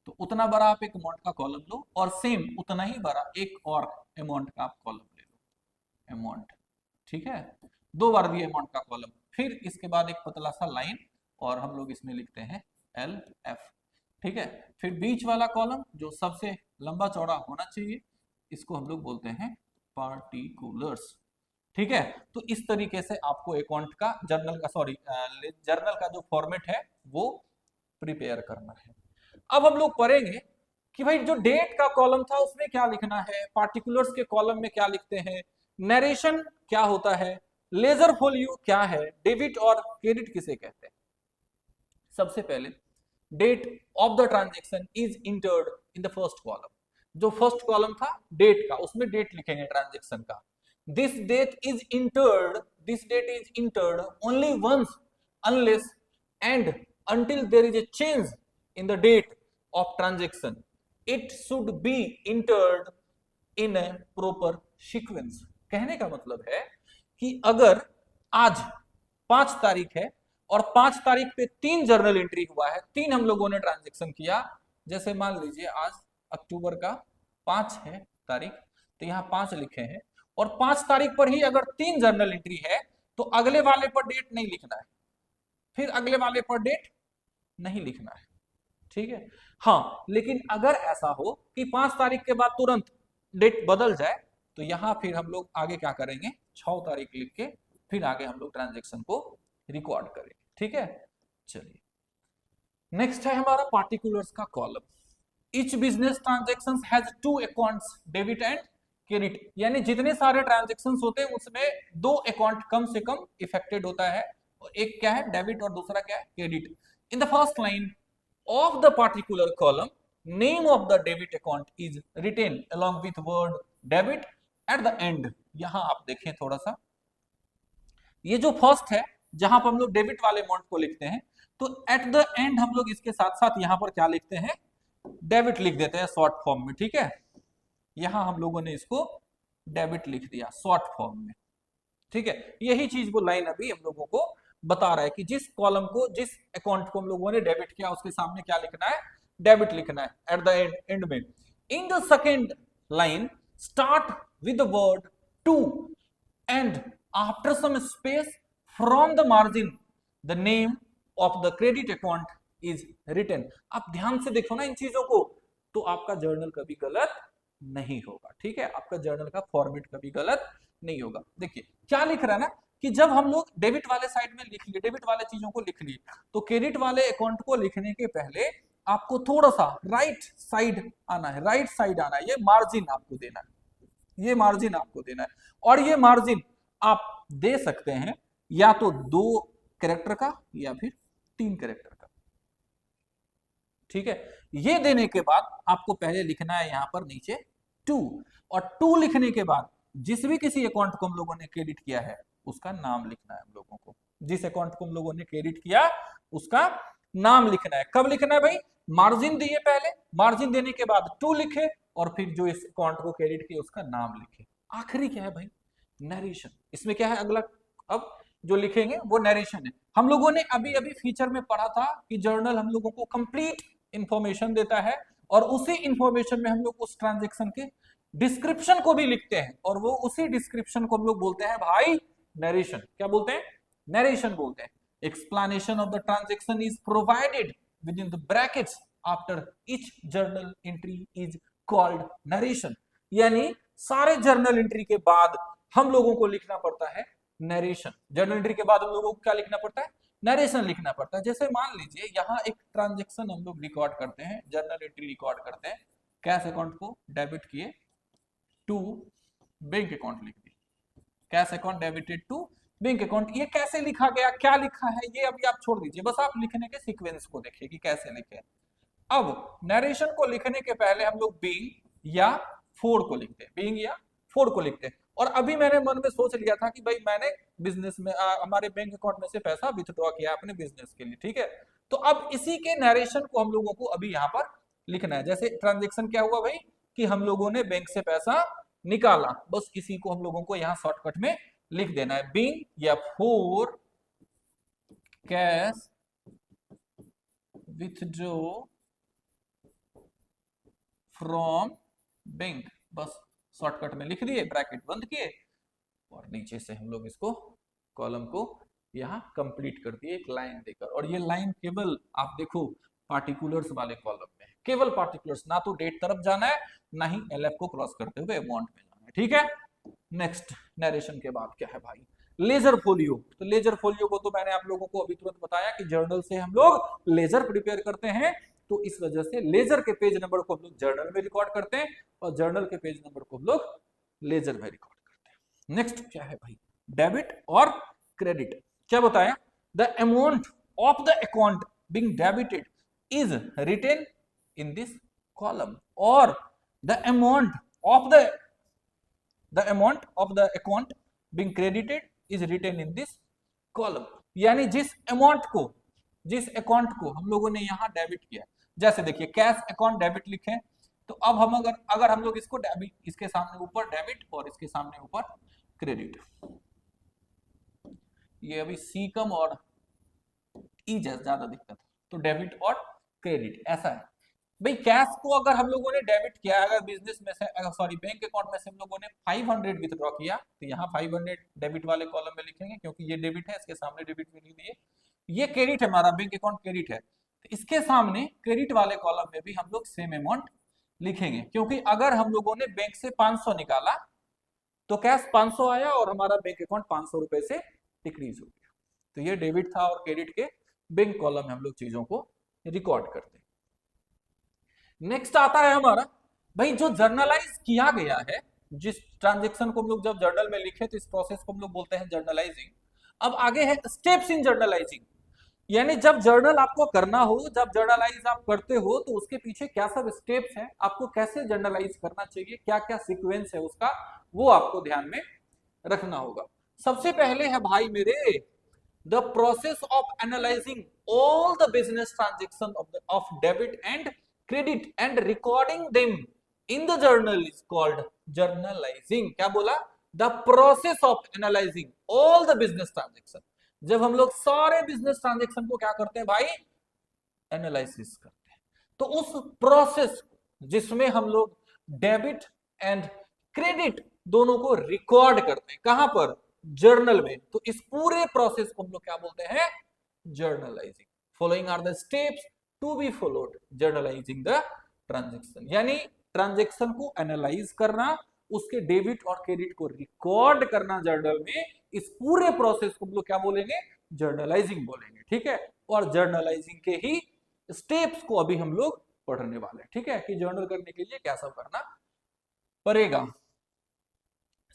तो उतना बड़ा आप एक अमाउंट का कॉलम लो, और सेम उतना ही बड़ा एक और अमाउंट का आप कॉलम ले लो, अमाउंट, ठीक है। 2 बार दिए अमाउंट का कॉलम। फिर इसके बाद एक पतला सा लाइन, और हम लोग इसमें लिखते हैं LF, ठीक है। फिर बीच वाला कॉलम जो सबसे लंबा चौड़ा होना चाहिए, इसको हम लोग बोलते हैं पार्टिकुलर्स, ठीक है। तो इस तरीके से आपको अकाउंट का जर्नल का जो फॉर्मेट है वो प्रिपेयर करना है। अब हम लोग पढ़ेंगे कि भाई जो डेट का कॉलम था उसमें क्या लिखना है, पार्टिकुलर्स के कॉलम में क्या लिखते हैं, नरेशन क्या होता है, लेजर फोलियो क्या है, डेबिट और क्रेडिट किसे कहते हैं। सबसे पहले date of the transaction is entered in the first column. जो फर्स्ट कॉलम था डेट का, उसमें डेट लिखेंगे ट्रांजैक्शन का। This date is entered only once unless and until there is a change in the date of transaction, it should be entered in a proper sequence। कहने का मतलब है कि अगर आज 5 तारीख है और 5 तारीख पे 3 जर्नल एंट्री हुआ है, 3 हम लोगों ने ट्रांजेक्शन किया, जैसे मान लीजिए आज अक्टूबर का 5 है तारीख, तो यहाँ 5 लिखे हैं, और 5 तारीख पर ही अगर 3 जर्नल एंट्री है तो अगले वाले पर डेट नहीं लिखना है, फिर अगले वाले पर डेट नहीं लिखना है, ठीक है। हाँ, लेकिन अगर ऐसा हो कि 5 तारीख के बाद तुरंत डेट बदल जाए तो यहां फिर हम लोग आगे क्या करेंगे, 6 तारीख लिख के फिर आगे हम लोग ट्रांजेक्शन को रिकॉर्ड करेंगे, ठीक है। चलिए नेक्स्ट है हमारा पार्टिकुलर्स का column. Each business transaction has 2 accounts, debit and credit. यानी जितने सारे ट्रांजेक्शन होते हैं उसमें 2 अकाउंट कम से कम इफेक्टेड होता है, और एक क्या है डेबिट और दूसरा क्या है credit. In the first line of the particular column, name of the debit account is written along with word debit at the end। यहां आप देखें थोड़ा सा, ये जो फर्स्ट है जहां पर हम लोग डेबिट वाले अमाउंट को लिखते हैं, तो एट द एंड हम लोग इसके साथ साथ यहां पर क्या लिखते हैं, डेबिट लिख देते हैं शॉर्ट फॉर्म में, ठीक है। यहां हम लोगों ने इसको डेबिट लिख दिया शॉर्ट फॉर्म में, ठीक है। यही चीज वो लाइन अभी हम लोगों को बता रहा है कि जिस कॉलम को, जिस अकाउंट को हम लोगों ने डेबिट किया उसके सामने क्या लिखना है, डेबिट लिखना है एट द एंड में। In the second line start with the word to and after some space from the margin the name of the credit account is written. आप ध्यान से देखो ना इन चीजों को, तो आपका जर्नल कभी गलत नहीं होगा। ठीक है, आपका जर्नल का फॉर्मेट कभी गलत नहीं होगा। देखिए क्या लिख रहा है ना कि जब हम लोग डेबिट वाले साइड में लिख लिए, डेबिट वाले चीजों को लिख लिए, तो क्रेडिट वाले अकाउंट को लिखने के पहले आपको थोड़ा सा राइट साइड आना है, राइट साइड आना है, ये मार्जिन आपको देना है, ये मार्जिन आपको देना है। और ये मार्जिन आप दे सकते हैं या तो 2 कैरेक्टर का या फिर 3 कैरेक्टर का। ठीक है, ये देने के बाद आपको पहले लिखना है यहां पर नीचे 2, और 2 लिखने के बाद जिस भी किसी अकाउंट को हम लोगों ने क्रेडिट किया है उसका नाम लिखना है हम लोगों को। जिस अकाउंट को हम लोगों ने क्रेडिट किया उसका नाम लिखना है। कब लिखना है भाई? मार्जिन दिए पहले, मार्जिन देने के बाद 2 लिखे और फिर जो इस अकाउंट को क्रेडिट किया उसका नाम लिखे। आखिरी क्या है भाई? नरेशन। इसमें क्या है अगला? अब जो लिखेंगे वो नरेशन है। हम लोगों ने अभी अभी फीचर में पढ़ा था कि जर्नल हम लोगों को कंप्लीट इंफॉर्मेशन देता है और उसी इंफॉर्मेशन में हम लोग उस ट्रांजेक्शन के डिस्क्रिप्शन को भी लिखते हैं और वो उसी डिस्क्रिप्शन को हम लोग बोलते हैं भाई नरेशन। क्या बोलते हैं? नरेशन बोलते हैं। Explanation of the transaction is provided with in the brackets after each journal entry is called narration. यानी सारे जर्नल एंट्री के बाद हम लोगों को लिखना पड़ता है नरेशन। जर्नल एंट्री के बाद हम लोगों को क्या लिखना पड़ता है? नरेशन लिखना पड़ता है। जैसे मान लीजिए यहाँ एक ट्रांजेक्शन हम लोग रिकॉर्ड करते हैं, जर्नल एंट्री रिकॉर्ड करते हैं, कैश अकाउंट को डेबिट किए टू बैंक अकाउंट लिख दी, cash account debited to bank account. ये कैसे लिखा गया, क्या लिखा है, ये अभी आप छोड़ दीजिए, बस आप लिखने के सीक्वेंस को देखिए कि कैसे लिखे। अब नरेशन को लिखने के पहले हम लोग बीइंग या फॉर को लिखते हैं, बीइंग या फॉर को लिखते हैं। और अभी मैंने मन में सोच लिया था कि भाई मैंने बिजनेस में हमारे बैंक अकाउंट में से पैसा विथड्रॉ किया अपने बिजनेस के लिए। ठीक है, तो अब इसी के नरेशन को हम लोगों को अभी यहाँ पर लिखना है। जैसे ट्रांजेक्शन क्या हुआ भाई कि हम लोगों ने बैंक से पैसा निकाला, बस इसी को हम लोगों को यहाँ शॉर्टकट में लिख देना है, बीइंग या for cash withdraw from bank. बस शॉर्टकट में लिख दिए, ब्रैकेट बंद किए और नीचे से हम लोग इसको कॉलम को यहाँ कंप्लीट कर दिए एक लाइन देकर। और ये लाइन केवल आप देखो पार्टिकुलर्स वाले कॉलम में है, केवल पार्टिकुलर्स, ना तो डेट तरफ जाना है ना ही एलएफ को क्रॉस करते हुए अमाउंट में जाना है। ठीक है, नेक्स्ट नरेशन के बाद क्या है भाई? Ledger folio. तो लेजर फोलियो को तो मैंने आप लोगों को अभी तुरंत बताया कि जर्नल से हम लोग लेजर प्रिपेयर करते हैं, तो इस वजह से लेजर के पेज नंबर को हम लोग जर्नल में रिकॉर्ड करते हैं और जर्नल के पेज नंबर को हम लोग लेजर में रिकॉर्ड करते हैं। नेक्स्ट क्या है भाई? डेबिट और क्रेडिट। क्या बताया? The amount of the account being debited is written in this column और the amount of the account being credited is written in this column. यानी जिस अकाउंट को हम लोगों ने यहाँ डेबिट किया, जैसे देखिए कैश अकाउंट डेबिट लिखे, तो अब हम अगर हम लोग इसको डेबिट, इसके सामने ऊपर डेबिट और इसके सामने ऊपर क्रेडिट, ये अभी सी कम और ई ज्यादा दिक्कत है, तो डेबिट और क्रेडिट ऐसा है भाई। कैश को अगर हम लोगों ने डेबिट किया, अगर बिजनेस में से सॉरी बैंक अकाउंट में से हम लोगों ने 500 विथड्रॉ किया, तो यहाँ 500 डेबिट वाले कॉलम में लिखेंगे क्योंकि ये डेबिट है, इसके सामने डेबिट भी लिख दिए। ये क्रेडिट है, हमारा बैंक अकाउंट क्रेडिट है, तो इसके सामने क्रेडिट वाले कॉलम में भी हम लोग सेम अमाउंट लिखेंगे, क्योंकि अगर हम लोगों ने बैंक से 500 निकाला तो कैश 500 आया और हमारा बैंक अकाउंट 500 रुपए से डिक्रीज हो गया, तो ये डेबिट था और क्रेडिट के बैंक कॉलम में हम लोग चीजों को रिकॉर्ड करते हैं। नेक्स्ट आता है हमारा भाई जो जर्नलाइज किया गया है, जिस ट्रांजेक्शन को हम लोग जब जर्नल में लिखे तो इस प्रोसेस को हम लोग बोलते हैं जर्नलाइजिंग। अब आगे है स्टेप्स इन जर्नलाइजिंग, यानी जब जर्नल आपको करना हो, जब जर्नलाइज आप करते हो तो उसके पीछे क्या सब स्टेप्स हैं, आपको कैसे जर्नलाइज करना चाहिए, क्या क्या सीक्वेंस है उसका, वो आपको ध्यान में रखना होगा। सबसे पहले है भाई मेरे the process of analysing all the business transaction of debit and credit and recording them in the journal is called journalizing। क्या बोला? The process of analyzing all the business transaction। जब हम लोग सारे बिजनेस ट्रांजेक्शन को क्या करते हैं भाई? एनालिसिस करते हैं। तो उस प्रोसेस जिसमें हम लोग डेबिट एंड क्रेडिट दोनों को रिकॉर्ड करते हैं, कहां पर? जर्नल में। तो इस पूरे प्रोसेस को हम लोग क्या बोलते हैं? Journalizing. Following are the steps to be followed journalizing the transaction. यानी ट्रांजेक्शन को एनालाइज करना, उसके डेबिट और क्रेडिट को रिकॉर्ड करना जर्नल में, इस पूरे प्रोसेस को हम लोग क्या बोलेंगे, जर्नलाइजिंग बोलेंगे। ठीक है, और जर्नलाइजिंग के ही स्टेप्स को अभी हम लोग पढ़ने वाले हैं। ठीक है, कि जर्नल करने के लिए क्या सब करना पड़ेगा।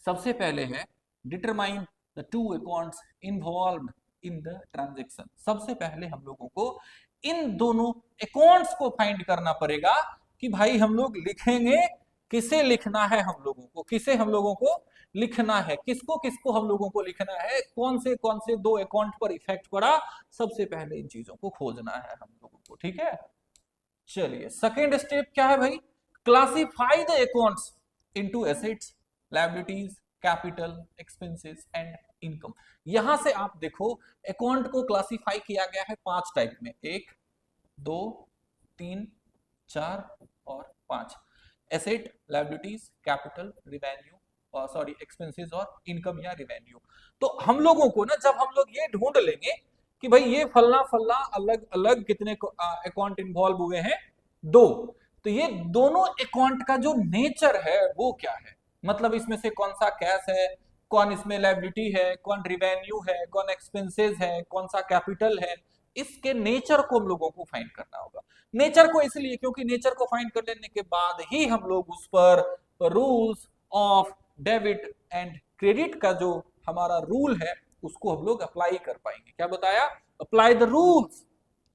सबसे पहले है determine the two accounts involved in the transaction. सबसे पहले हम लोगों को इन दोनों अकाउंट्स को फाइंड करना पड़ेगा कि भाई हम लोग लिखेंगे किसे लिखना है, हम लोगों को किसे हम लोगों को लिखना है, किसको किसको हम लोगों को लिखना है, कौन से दो अकाउंट पर इफेक्ट पड़ा, सबसे पहले इन चीजों को खोजना है हम लोगों को। ठीक है, चलिए सेकेंड स्टेप क्या है भाई, classify the accounts into assets, liabilities, capital, expenses and income. यहां से आप देखो अकाउंट को क्लासिफाई किया गया है 5 टाइप में, 1 2 3 4 और 5। Asset, liabilities, capital, revenue, sorry expenses और इनकम या रिवेन्यू। तो हम लोगों को ना जब हम लोग ये ढूंढ लेंगे कि भाई ये फलना फलना अलग अलग कितने अकाउंट इन्वॉल्व हुए हैं, 2, तो ये दोनों अकाउंट का जो नेचर है वो क्या है, मतलब इसमें से कौन सा कैश है, कौन इसमें लायबिलिटी है, कौन रिवेन्यू है, कौन एक्सपेंसेस है, कौन सा कैपिटल है, इसके नेचर को हम लोगों को फाइंड करना होगा। नेचर को इसलिए क्योंकि नेचर को फाइंड कर लेने के बाद ही हम लोग उस पर rules of debit and credit का जो हमारा रूल है उसको हम लोग अप्लाई कर पाएंगे। क्या बताया, अप्लाई द रूल्स।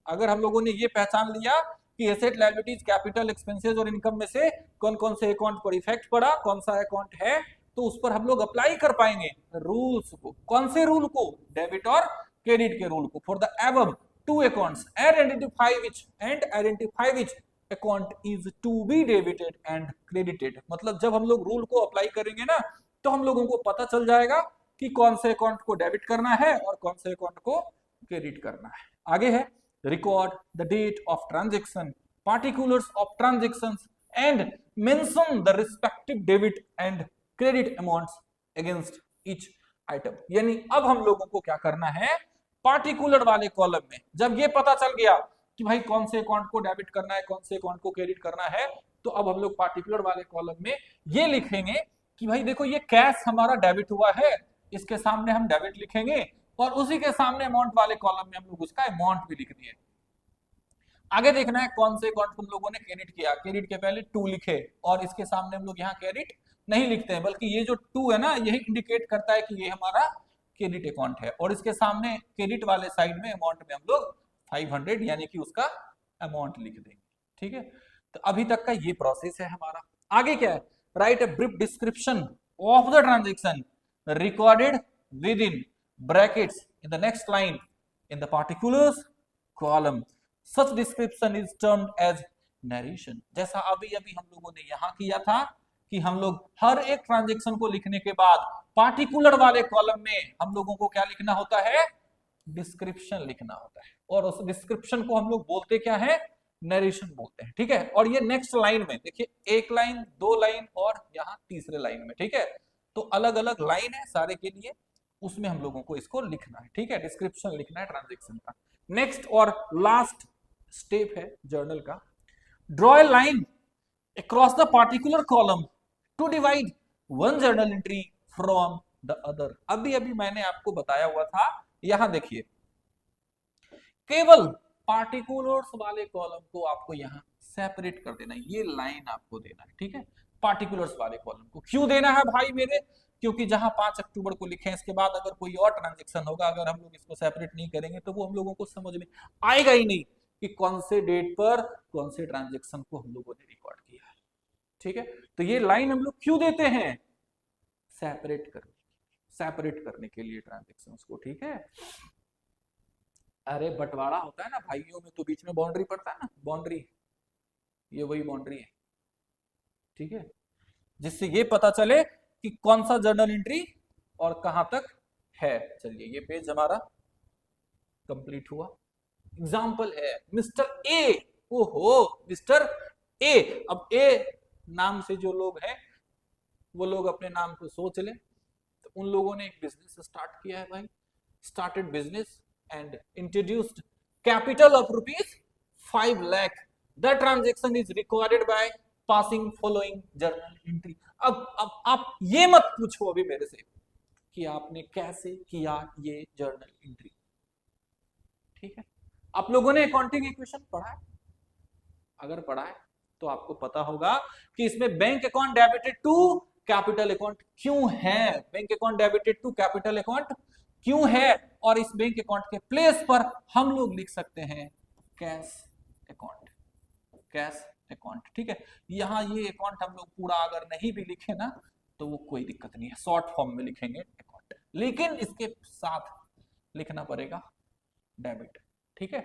अगर हम लोगों ने ये पहचान लिया कि एसेट, लायबिलिटीज, कैपिटल, एक्सपेंसेस और इनकम में से कौन कौन से अकाउंट पर इफेक्ट पड़ा, कौन सा अकाउंट है, तो उस पर हम लोग अप्लाई कर पाएंगे रूल्स को। कौन से रूल को, डेबिट और क्रेडिट के रूल को। For the above two accounts and identify which account is to be debited and credited. मतलब जब हम लोग रूल को अप्लाई करेंगे ना तो हम लोगों को पता चल जाएगा कि कौन से अकाउंट को डेबिट करना है और कौन से अकाउंट को क्रेडिट करना है। आगे है record the date of transaction, particulars of transactions and mention the respective debit and credit amounts against each item। यानी अब हम लोगों को क्या करना है, पार्टिकुलर वाले कॉलम में जब ये पता चल गया कि भाई कौन से अकाउंट को डेबिट करना है, कौन से अकाउंट को क्रेडिट करना है, तो अब हम लोग पार्टिकुलर वाले कॉलम में ये लिखेंगे कि भाई देखो ये कैश हमारा डेबिट हुआ है, इसके सामने हम डेबिट लिखेंगे और उसी के सामने अमाउंट वाले कॉलम में हम लोग उसका अमाउंट भी लिख दिए। आगे देखना है कौन से अकाउंट हम लोगों ने क्रेडिट किया, क्रेडिट के पहले 2 लिखे और इसके सामने हम लोग यहाँ क्रेडिट नहीं लिखते हैं, बल्कि ये जो 2 है ना यही इंडिकेट करता है कि ये हमारा क्रेडिट अकाउंट है, और इसके सामने क्रेडिट वाले साइड में अमाउंट में हम लोग 500 यानी कि उसका अमाउंट लिख देंगे। ठीक है, तो अभी तक का ये प्रोसेस है हमारा। आगे क्या है, write a brief description of the transaction recorded within brackets in the next line in the particulars column. Such description is termed as narration. जैसा अभी अभी हम लोगों ने यहां किया था कि हम लोग हर एक ट्रांजेक्शन को लिखने के बाद पार्टिकुलर वाले कॉलम में हम लोगों को क्या लिखना होता है, डिस्क्रिप्शन लिखना होता है, और उस डिस्क्रिप्शन को हम लोग बोलते क्या है, नरेशन बोलते हैं। ठीक है, और ये नेक्स्ट लाइन में देखिए 1 लाइन 2 लाइन और यहाँ तीसरे लाइन में। ठीक है, तो अलग अलग लाइन है सारे के लिए, उसमें हम लोगों को इसको लिखना है। ठीक है, डिस्क्रिप्शन लिखना है ट्रांजेक्शन का। नेक्स्ट और लास्ट स्टेप है जर्नल का, draw a line across the particular column to divide one journal entry from the other. अभी अभी मैंने आपको बताया हुआ था, यहां देखिए केवल पार्टिकुलर्स वाले कॉलम को आपको यहां सेपरेट कर देना है, ये लाइन आपको देना है। ठीक है, पार्टिकुलर्स वाले कॉलम को क्यों देना है भाई मेरे, क्योंकि जहां 5 अक्टूबर को लिखे हैं इसके बाद अगर कोई और ट्रांजेक्शन होगा, अगर हम लोग इसको सेपरेट नहीं करेंगे तो वो हम लोगों को समझ में आएगा ही नहीं कि कौन से डेट पर कौन से ट्रांजेक्शन को हम लोगों ने रिकॉर्ड किया है। ठीक है, तो ये लाइन हम लोग क्यों देते हैं, सेपरेट करने के लिए ट्रांजेक्शंस को। ठीक है, अरे बंटवारा होता है ना भाइयों में, तो बीच में बाउंड्री पड़ता है ना, बाउंड्री, ये वही बाउंड्री है। ठीक है, जिससे ये पता चले कि कौन सा जर्नल एंट्री और कहां तक है। चलिए ये पेज हमारा कंप्लीट हुआ। एग्जाम्पल है मिस्टर ए, ओहो मिस्टर ए। अब ए नाम से जो लोग हैं वो लोग अपने नाम को सोच लें, तो उन लोगों ने एक बिजनेस स्टार्ट किया है भाई, started business and introduced capital of rupees 5 lakh. The transaction is recorded by passing following journal entry. अब आप ये मत पूछो अभी मेरे से कि आपने कैसे किया ये जर्नल एंट्री, ठीक है। आप लोगों ने अकाउंटिंग इक्वेशन पढ़ा है? अगर पढ़ा है तो आपको पता होगा कि इसमें bank account debited to capital account क्यों है, bank account debited to capital account क्यों है, और इस बैंक अकाउंट के प्लेस पर हम लोग लिख सकते हैं कैश अकाउंट, कैश अकाउंट, ठीक है। यहां ये अकाउंट हम लोग पूरा अगर नहीं भी लिखे ना तो वो कोई दिक्कत नहीं है, शॉर्ट फॉर्म में लिखेंगे अकाउंट, लेकिन इसके साथ लिखना पड़ेगा डेबिट, ठीक है।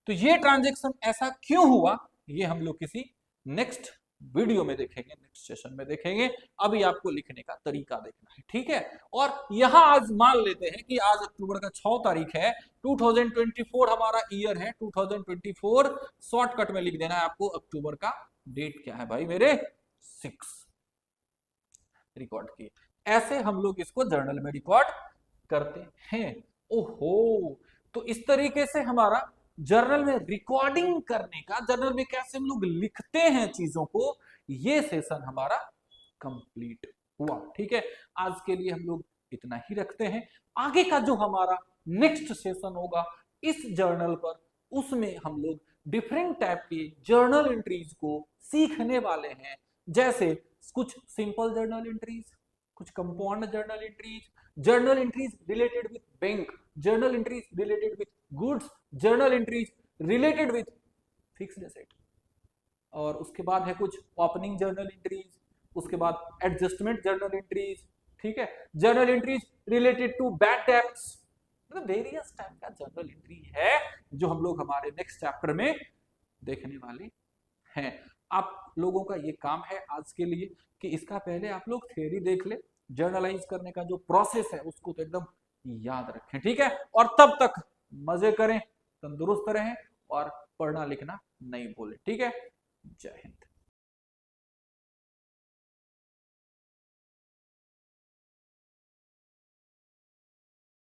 तो ये ट्रांजैक्शन ऐसा क्यों हुआ ये हम लोग किसी नेक्स्ट वीडियो में देखेंगे, नेक्स्ट सेशन में देखेंगे। अभी आपको लिखने का तरीका देखना है, ठीक है। और यहां आज मान लेते हैं कि आज अक्टूबर का 6 तारीख है, 2024 हमारा ईयर है, 2024 शॉर्टकट में लिख देना है आपको। अक्टूबर का डेट क्या है भाई मेरे, 6 रिकॉर्ड किए। ऐसे हम लोग इसको जर्नल में रिकॉर्ड करते हैं। ओहो, तो इस तरीके से हमारा जर्नल में रिकॉर्डिंग करने का, जर्नल में कैसे हम लोग लिखते हैं चीजों को, ये सेशन हमारा कंप्लीट हुआ, ठीक है। आज के लिए हम लोग इतना ही रखते हैं। आगे का जो हमारा नेक्स्ट सेशन होगा इस जर्नल पर, उसमें हम लोग डिफरेंट टाइप की जर्नल एंट्रीज को सीखने वाले हैं, जैसे कुछ सिंपल जर्नल एंट्रीज, कुछ compound journal entries, journal entries related with bank, journal entries related with goods, journal entries related with fixed asset, और उसके बाद है कुछ ओपनिंग जर्नल एंट्रीज, उसके बाद एडजस्टमेंट जर्नल एंट्रीज, ठीक है, journal entries related to bad debts, मतलब वेरियस टाइप का जर्नल एंट्री है जो हम लोग हमारे नेक्स्ट चैप्टर में देखने वाले हैं। आप लोगों का ये काम है आज के लिए कि इसका पहले आप लोग थ्योरी देख ले, जर्नलाइज करने का जो प्रोसेस है उसको तो एकदम याद रखें, ठीक है। और तब तक मजे करें, तंदुरुस्त रहें और पढ़ना लिखना नहीं भूलें, ठीक है। जय हिंद।